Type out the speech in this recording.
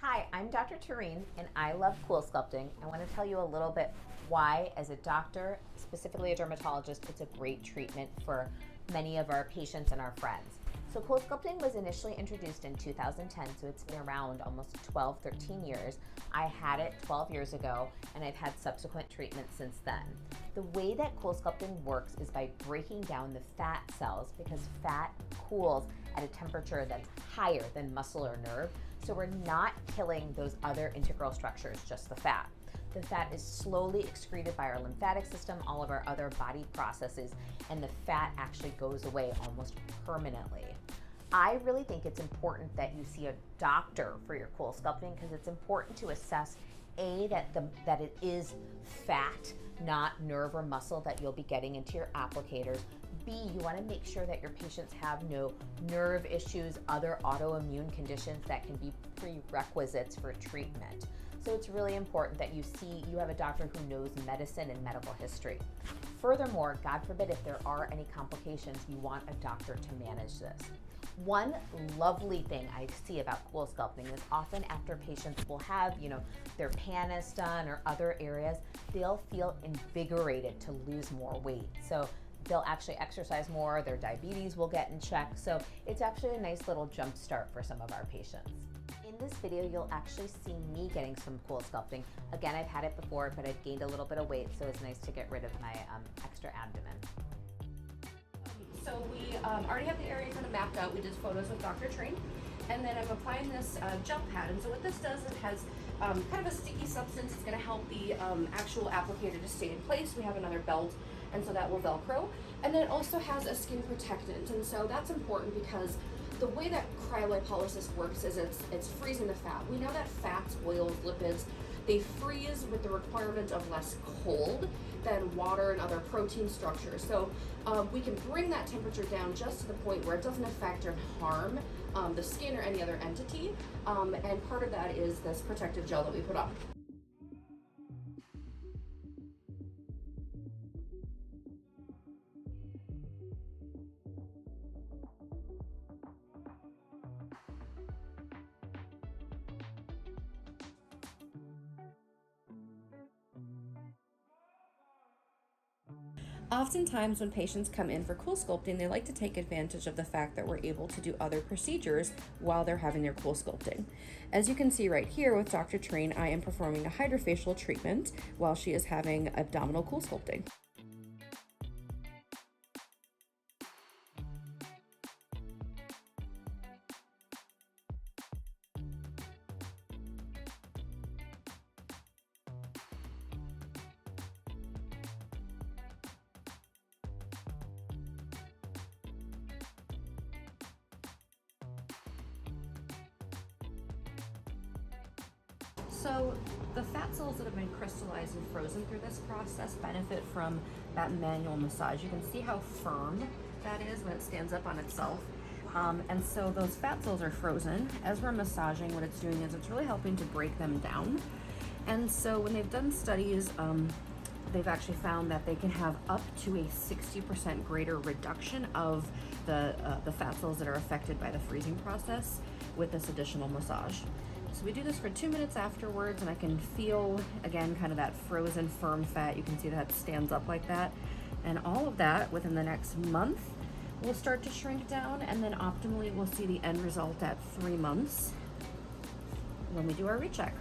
Hi, I'm Dr. Tareen and I love CoolSculpting. I want to tell you a little bit why, as a doctor, specifically a dermatologist, it's a great treatment for many of our patients and our friends. So CoolSculpting was initially introduced in 2010, so it's been around almost 12, 13 years. I had it 12 years ago and I've had subsequent treatments since then. The way that CoolSculpting works is by breaking down the fat cells, because fat cools at a temperature that's higher than muscle or nerve. So we're not killing those other integral structures, just the fat. The fat is slowly excreted by our lymphatic system, all of our other body processes, and the fat actually goes away almost permanently. I really think it's important that you see a doctor for your CoolSculpting, because it's important to assess that it is fat, not nerve or muscle that you'll be getting into your applicators. B, you want to make sure that your patients have no nerve issues, other autoimmune conditions that can be prerequisites for treatment. So it's really important that you have a doctor who knows medicine and medical history. Furthermore, God forbid, if there are any complications, you want a doctor to manage this. One lovely thing I see about CoolSculpting is often after patients will have, their pannus done or other areas, they'll feel invigorated to lose more weight. So they'll actually exercise more, their diabetes will get in check. So it's actually a nice little jump start for some of our patients. In this video, you'll actually see me getting some CoolSculpting. Again, I've had it before, but I've gained a little bit of weight, so it's nice to get rid of my extra abdomen. So we already have the area kind of mapped out. We did photos with Dr. Tareen, and then I'm applying this gel pad. And so what this does, it has kind of a sticky substance. It's going to help the actual applicator to stay in place. We have another belt, and so that will Velcro. And then it also has a skin protectant, and so that's important because the way that cryolipolysis works is it's freezing the fat. We know that fats, oils, lipids, they freeze with the requirement of less cold than water and other protein structures. So we can bring that temperature down just to the point where it doesn't affect or harm the skin or any other entity. And part of that is this protective gel that we put on. Oftentimes when patients come in for CoolSculpting, they like to take advantage of the fact that we're able to do other procedures while they're having their CoolSculpting. As you can see right here with Dr. Tareen, I am performing a HydraFacial treatment while she is having abdominal CoolSculpting. So the fat cells that have been crystallized and frozen through this process benefit from that manual massage. You can see how firm that is when it stands up on itself. And so those fat cells are frozen. As we're massaging, what it's doing is it's really helping to break them down. And so when they've done studies, they've actually found that they can have up to a 60% greater reduction of the fat cells that are affected by the freezing process with this additional massage. So we do this for 2 minutes afterwards, and I can feel, again, kind of that frozen, firm fat. You can see that stands up like that. And all of that within the next month will start to shrink down, and then optimally we'll see the end result at 3 months when we do our recheck.